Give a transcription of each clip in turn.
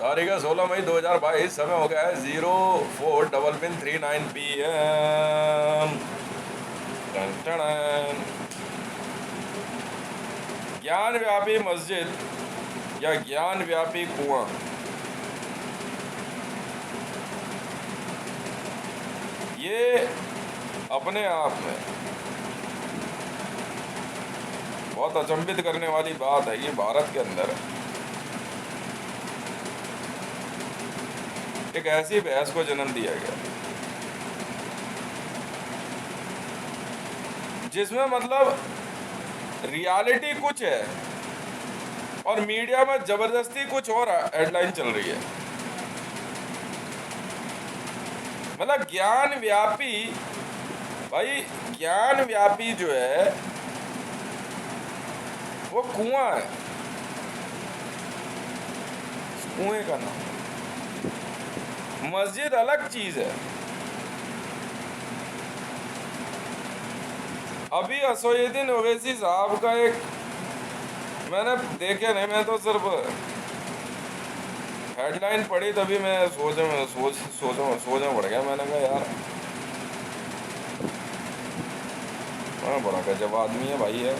तारीख है 16 मई 2022। समय हो गया है 04:39 PM। ज्ञान व्यापी मस्जिद या ज्ञान व्यापी कुआं? ये अपने आप में बहुत अचंभित करने वाली बात है कि भारत के अंदर एक ऐसी बहस को जन्म दिया गया जिसमें मतलब रियलिटी कुछ है और मीडिया में जबरदस्ती कुछ और हेडलाइन चल रही है। मतलब ज्ञान व्यापी, भाई ज्ञान व्यापी जो है वो कुआं है, कुएं का नाम। मस्जिद अलग चीज है। अभी असोयुद्दीन ओवैसी साहब का एक मैंने देखे नहीं, मैं तो सिर्फ हेडलाइन पढ़ी तभी मैं सोचा पड़ गया। मैंने कहा यार बड़ा गजब आदमी है भाई है।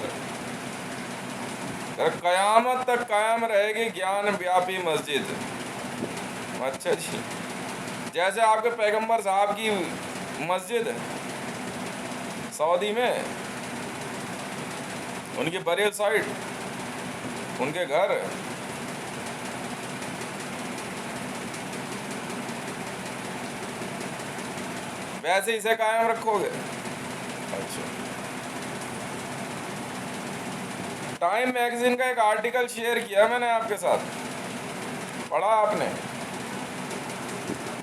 कयामत तक कायम रहेगी ज्ञान व्यापी मस्जिद। अच्छा जी, जैसे आपके पैगंबर साहब की मस्जिद सऊदी में, उनकी बरेल साइड, उनके घर, वैसे इसे कायम रखोगे? अच्छा, टाइम मैगजीन का एक आर्टिकल शेयर किया मैंने आपके साथ, पढ़ा आपने?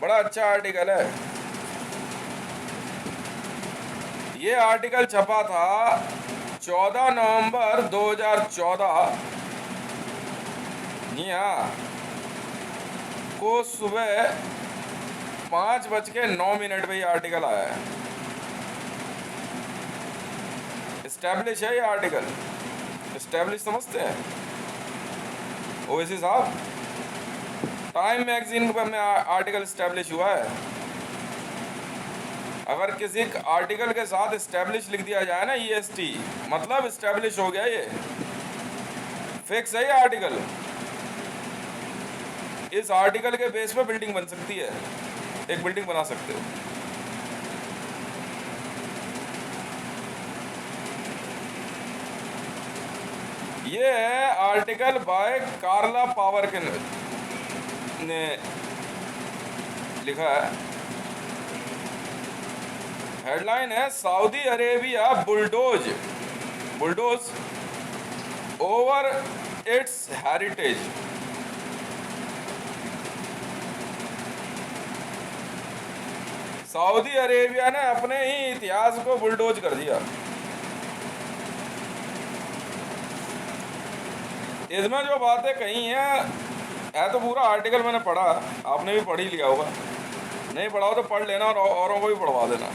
बड़ा अच्छा आर्टिकल है। ये आर्टिकल छपा था 14 नवंबर 2014, जी हाँ, को सुबह 5:09 पे ये आर्टिकल आया है। एस्टैब्लिश है ये आर्टिकल, एस्टैब्लिश समझते हैं ओवैसी साहब? टाइम मैगजीन में आर्टिकल एस्टैब्लिश हुआ है। अगर किसी आर्टिकल के साथ एस्टैब्लिश लिख दिया जाए ना, EST, मतलब एस्टैब्लिश हो गया, ये फिक्स है ये आर्टिकल। इस आर्टिकल के बेस पे बिल्डिंग बन सकती है, एक बिल्डिंग बना सकते हो। ये है आर्टिकल बाय कार्ला पावर के ने लिखा है। हेडलाइन है Saudi Arabia bulldoze over it's heritage. Saudi Arabia ने अपने ही इतिहास को बुलडोज कर दिया। इसमें जो बातें कही है तो पूरा आर्टिकल मैंने पढ़ा, आपने भी पढ़ ही लिया होगा। नहीं पढ़ा हो तो पढ़ लेना और औरों को भी पढ़वा देना।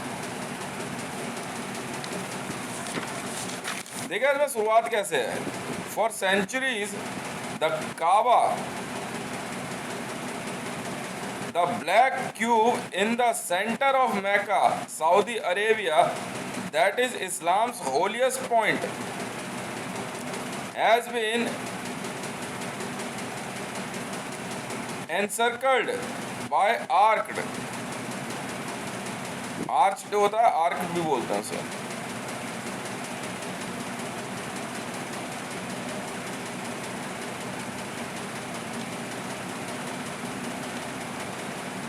देखिए इसमें शुरुआत कैसे है। For centuries the Kaaba, the black cube in the centre of Mecca, Saudi Arabia, that is Islam's holiest point, has been encircled by arched होता है, आर्क भी बोलते हैं उसे,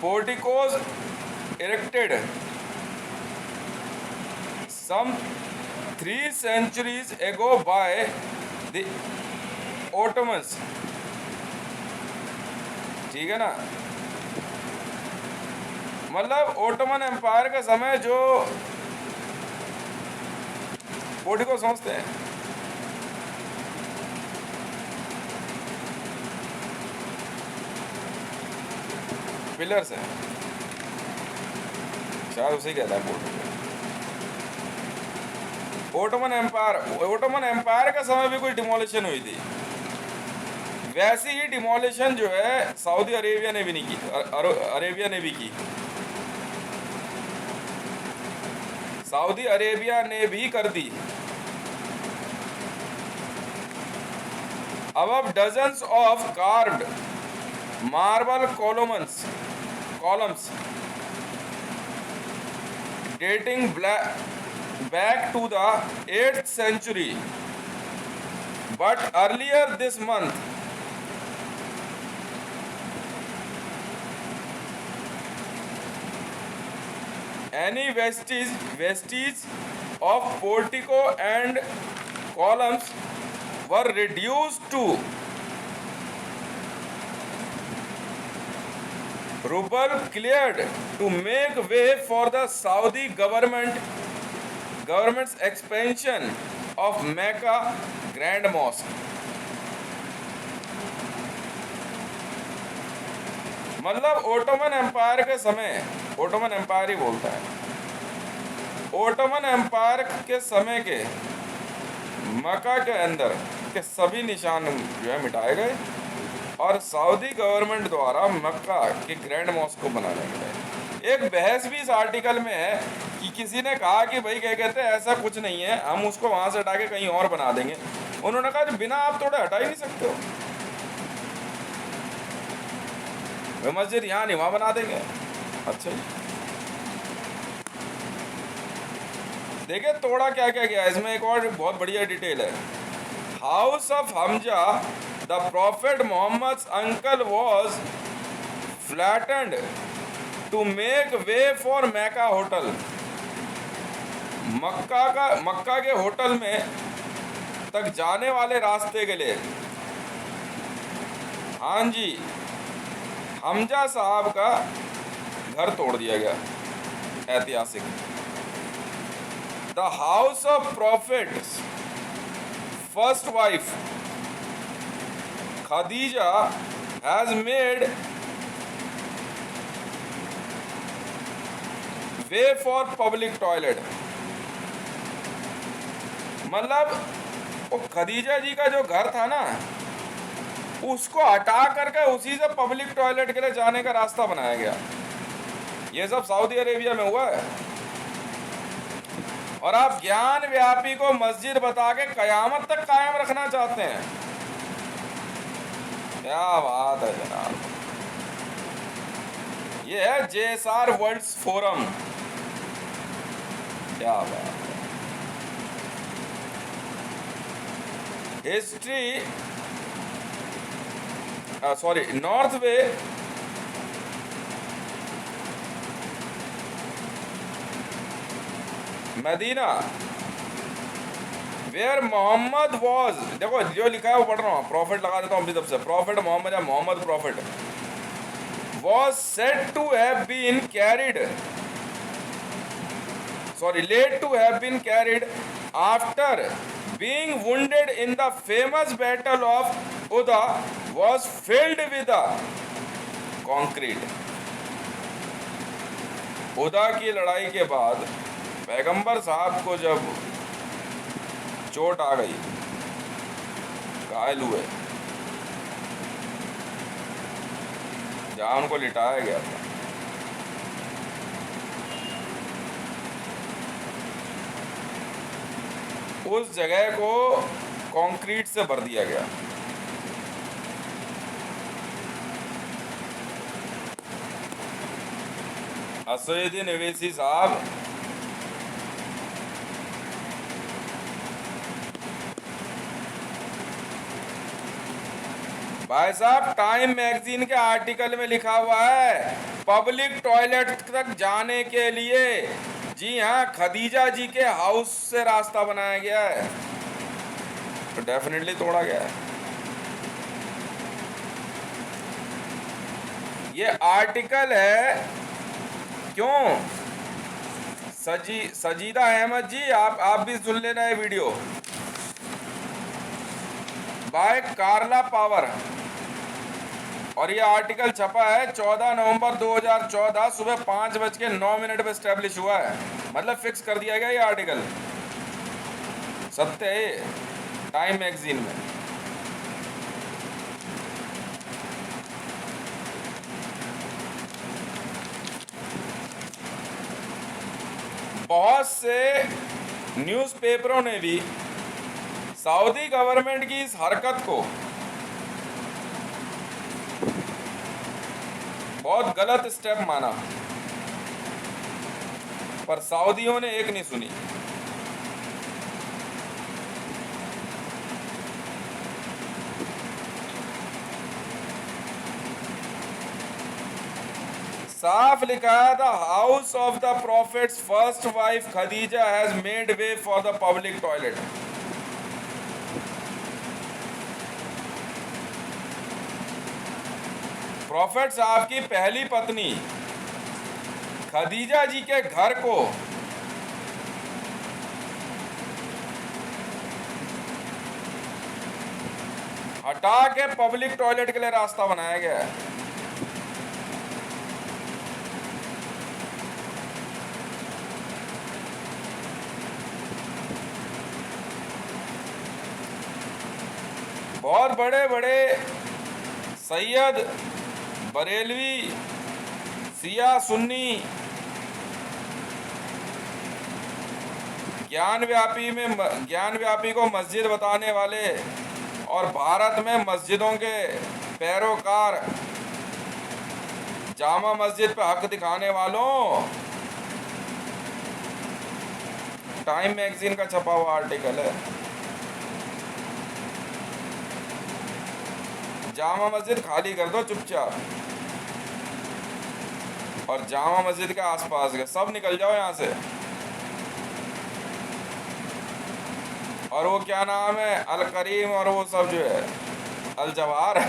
porticos erected some 3 centuries ago by the Ottomans। ठीक है ना, मतलब ओटोमन एम्पायर के समय जो पोर्टिको समझते हैं, पिलर्स हैं, शायद उसे कहता है पोर्टिको। ओटोमन एम्पायर के समय भी कुछ डिमोलिशन हुई थी। वैसी ही डिमोलिशन जो है सऊदी अरेबिया ने भी नहीं की, अरेबिया ने भी की, सऊदी अरेबिया ने भी कर दी। Above dozens of carved marble columns dating back to the 8th century. But earlier this month, any vestige of portico and columns were reduced to rubble cleared to make way for the Saudi government's expansion of Mecca Grand Mosque. मतलब Ottoman empire के समय, Ottoman empire ही बोलता है, Ottoman empire के समय के मक्का के अंदर के सभी निशान जो है मिटाए गए और सऊदी गवर्नमेंट द्वारा मक्का के ग्रैंड मॉस्क को बनाने गए। एक बहस भी इस आर्टिकल में है कि किसी ने कहा कि भाई क्या कहते हैं ऐसा कुछ नहीं है, हम उसको वहां से हटा के कहीं और बना देंगे। उन्होंने कहा बिना आप थोड़े हटा ही नहीं सकते हो, वे मस्जिद यहाँ नहीं वहां बना देंगे। अच्छा देखिए तोड़ा क्या क्या गया इसमें, एक और बहुत बढ़िया डिटेल है। House of Hamza, the prophet Mohammed uncle was flattened to make way for Mecca hotel. मक्का के होटल में तक जाने वाले रास्ते के लिए, हाँ जी, हमजा साहब का घर तोड़ दिया गया। ऐतिहासिक the house of profit first wife Khadija has made way for public toilet. मतलब वो खदीजा जी का जो घर था ना, उसको हटा करके उसी से पब्लिक टॉयलेट के लिए जाने का रास्ता बनाया गया। ये सब सऊदी अरेबिया में हुआ है। और आप ज्ञान व्यापी को मस्जिद बता के कयामत तक कायम रखना चाहते हैं। क्या बात है जनाब। ये है जेएसआर वर्ल्ड फोरम। क्या बात है। History sorry north way Medina where Muhammad was, देखो जो लिखा है वो पढ़ रहा हूँ, प्रॉफिट लगा देता हूँ अपनी तरफ से, प्रॉफिट मोहम्मद या Muhammad prophet was said to have been carried, sorry led to have been carried after being wounded in the famous battle of Uda was filled with a concrete। उदा की लड़ाई के बाद पैगंबर साहब को जब चोट आ गई, घायल हुए, जहां उनको लिटाया गया था, उस जगह को कंक्रीट से भर दिया गया। असदुद्दीन ओवैसी साहब भाई साहब टाइम मैगजीन के आर्टिकल में लिखा हुआ है पब्लिक टॉयलेट तक जाने के लिए, जी हाँ, खदीजा जी के हाउस से रास्ता बनाया गया है, तो डेफिनेटली तोड़ा गया है। ये आर्टिकल है क्यों, सजीदा अहमद जी आप भी सुन लेना है वीडियो, बाय कार्ला पावर, और ये आर्टिकल छपा है 14 नवंबर 2014 सुबह 5:09 पे स्टैब्लिश हुआ है। मतलब फिक्स कर दिया गया ये आर्टिकल, सत्य है टाइम मैगजीन में। बहुत से न्यूज़पेपरों ने भी सऊदी गवर्नमेंट की इस हरकत को बहुत गलत स्टेप माना, पर सऊदियों ने एक नहीं सुनी। साफ लिखा है, the house of the profits first wife Khadija has made way for the public toilet. Profit साहब की पहली पत्नी खदीजा जी के घर को हटा के पब्लिक टॉयलेट के लिए रास्ता बनाया गया है। बहुत बड़े बड़े सैयद, बरेलवी, सिया, सुन्नी, ज्ञान व्यापी को मस्जिद बताने वाले और भारत में मस्जिदों के पैरोकार, जामा मस्जिद पे हक दिखाने वालों, टाइम मैगजीन का छपा हुआ आर्टिकल है। जामा मस्जिद खाली कर दो चुपचाप, और जामा मस्जिद के आसपास के सब निकल जाओ यहाँ से। और वो क्या नाम है, अल करीम और वो सब जो है अल जवाहर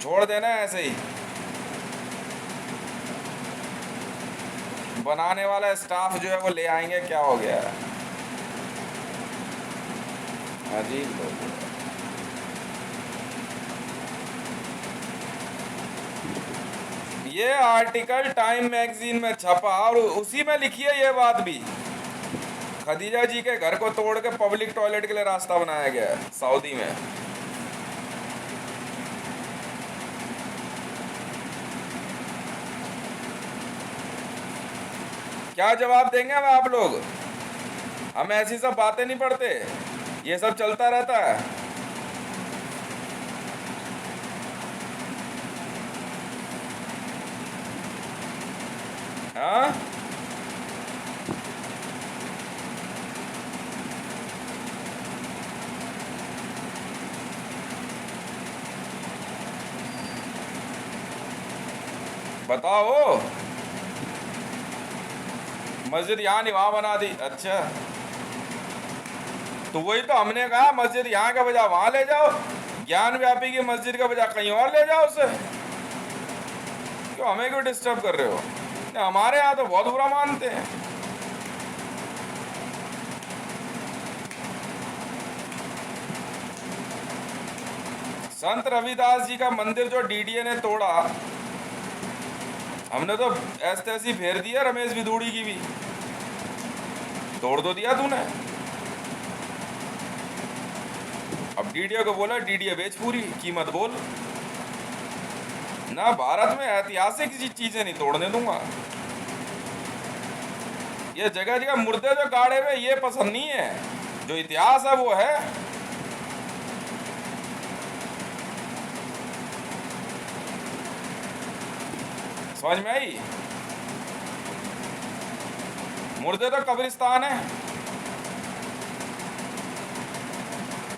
छोड़ देना ऐसे ही। बनाने वाला स्टाफ जो है वो ले आएंगे, क्या हो गया, अजीब लोग। ये आर्टिकल टाइम मैगजीन में छपा और उसी में लिखी है ये बात भी, खदीजा जी के घर को तोड़ के पब्लिक टॉयलेट के लिए रास्ता बनाया गया है सऊदी में। क्या जवाब देंगे अब आप लोग? हम ऐसी सब बातें नहीं पढ़ते, ये सब चलता रहता है। हाँ, बताओ। मस्जिद यहाँ नहीं वहां बना दी, अच्छा तो वही तो हमने कहा, मस्जिद यहाँ का बजा वहां ले जाओ, ज्ञान व्यापी की मस्जिद का बजा कहीं और ले जाओ उसे। क्यों हमें क्यों डिस्टर्ब कर रहे हो? हमारे यहाँ तो बहुत बुरा मानते हैं। संत रविदास जी का मंदिर जो डीडीए ने तोड़ा, हमने तो ऐसे तैसी फेर दिया, रमेश बिधूड़ी की भी तोड़ दो दिया तूने। अब डीडीए को बोला डीडीए बेच पूरी कीमत बोल ना, भारत में ऐतिहासिक चीजें नहीं तोड़ने दूंगा। ये जगह जगह मुर्दे जो गाड़े हुए ये पसंद नहीं है, जो इतिहास है वो है। समझ में आई? मुर्दे तो कब्रिस्तान है,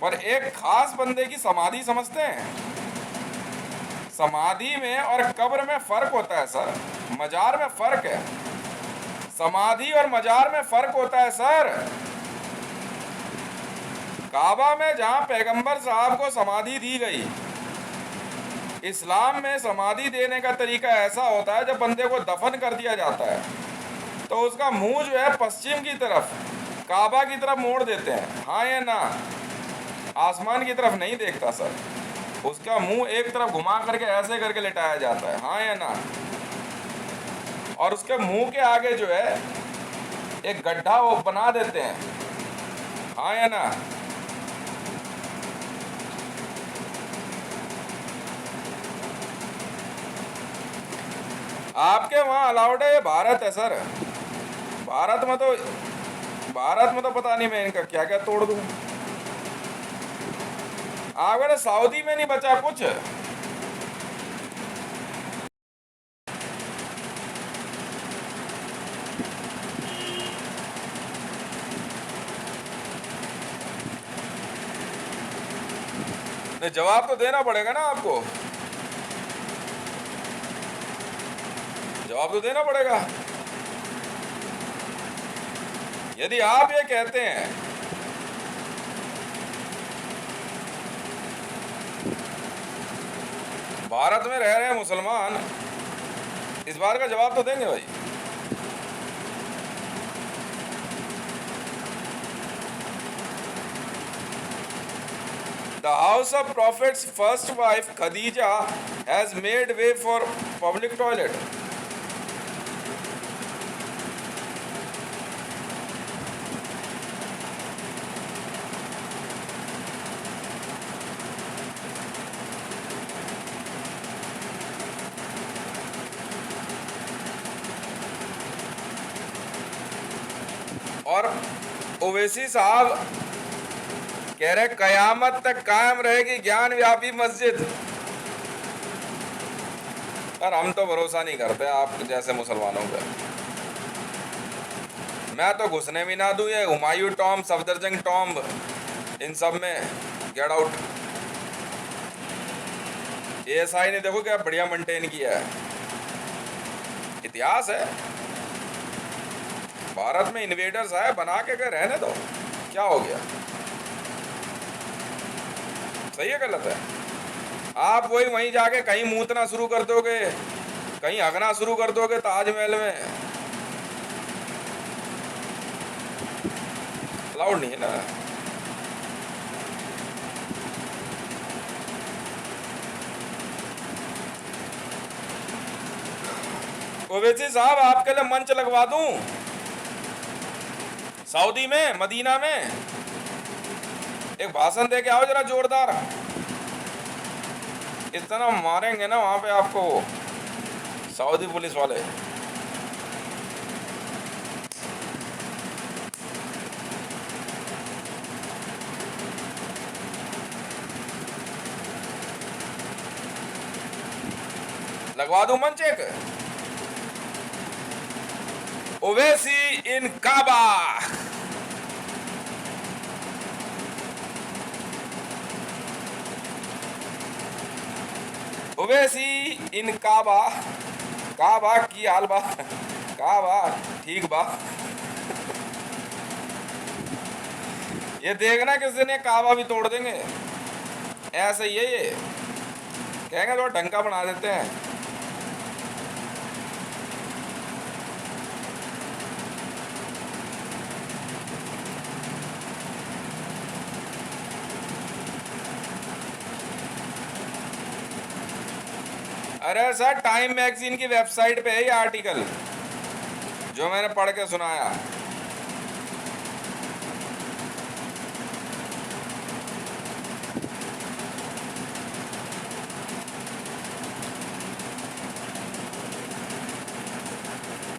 पर एक खास बंदे की समाधि समझते हैं। समाधि में और कब्र में फर्क होता है सर, मजार में फर्क है। समाधि और मजार में फर्क होता है सर। काबा में जहां पैगंबर साहब को समाधि दी गई, इस्लाम में समाधि देने का तरीका ऐसा होता है, जब बंदे को दफन कर दिया जाता है तो उसका मुंह जो है पश्चिम की तरफ, काबा की तरफ मोड़ देते हैं, हाँ या ना? आसमान की तरफ नहीं देखता सर, उसका मुंह एक तरफ घुमा करके ऐसे करके लिटाया जाता है, हाँ या ना? और उसके मुंह के आगे जो है एक गड्ढा वो बना देते हैं, हाँ या ना? आपके वहां अलाउड है, ये भारत है सर। भारत में तो पता नहीं मैं इनका क्या क्या तोड़ दूं। अगर सऊदी में नहीं बचा कुछ। नहीं, जवाब तो देना पड़ेगा ना आपको, जवाब तो देना पड़ेगा। यदि आप ये कहते हैं भारत में रह रहे हैं मुसलमान, इस बार का जवाब तो देंगे भाई। The house of Prophet's first wife Khadija has made way for public toilet. और ओवैसी साहब कह रहे कयामत तक कायम रहेगी ज्ञान व्यापी मस्जिद। पर हम तो भरोसा नहीं करते आप जैसे मुसलमानों पे। मैं तो घुसने भी ना दूं ये हुमायूं टॉम्ब, सफदरजंग टॉम्ब, इन सब में गेट आउट। एएसआई ने देखो क्या बढ़िया मेंटेन किया है, इतिहास है। भारत में इन्वेडर्स आए, बना के रहने दो, क्या हो गया? सही है गलत है? आप वहीं जाके कहीं मूतना शुरू कर दोगे, कहीं हगना शुरू कर दोगे ताजमहल में, अलाउड नहीं है ना। ओवैसी साहब आपके लिए मंच लगवा दूं सऊदी में, मदीना में, एक भाषण दे के आओ जरा जोरदार। इतना मारेंगे ना वहां पे आपको सऊदी पुलिस वाले। लगवा दूं मंच एक, ओवैसी इन काबा। ओवैसी इन काबा, काबा की हाल बा, काबा ठीक बा। ये देखना किस दिन ये काबा भी तोड़ देंगे। ऐसे ही है ये, कहेंगे थोड़ा ढंग का बना देते हैं। अरे सर, टाइम मैगजीन की वेबसाइट पे है ये आर्टिकल जो मैंने पढ़ के सुनाया।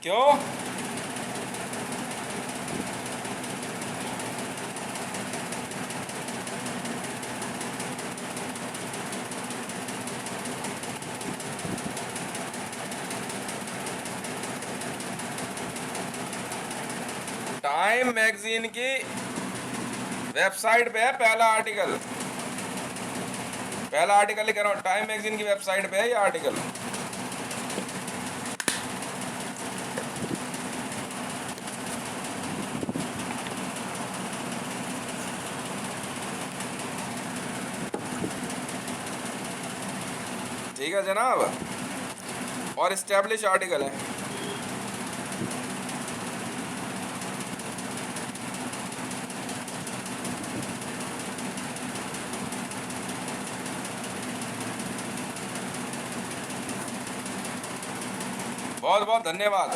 क्यों? टाइम मैगजीन की वेबसाइट पे है पहला आर्टिकल, पहला आर्टिकल ही कह रहा हूं, टाइम मैगजीन की वेबसाइट पे है ये आर्टिकल। ठीक है जनाब, और एस्टैब्लिश आर्टिकल है। बहुत बहुत धन्यवाद।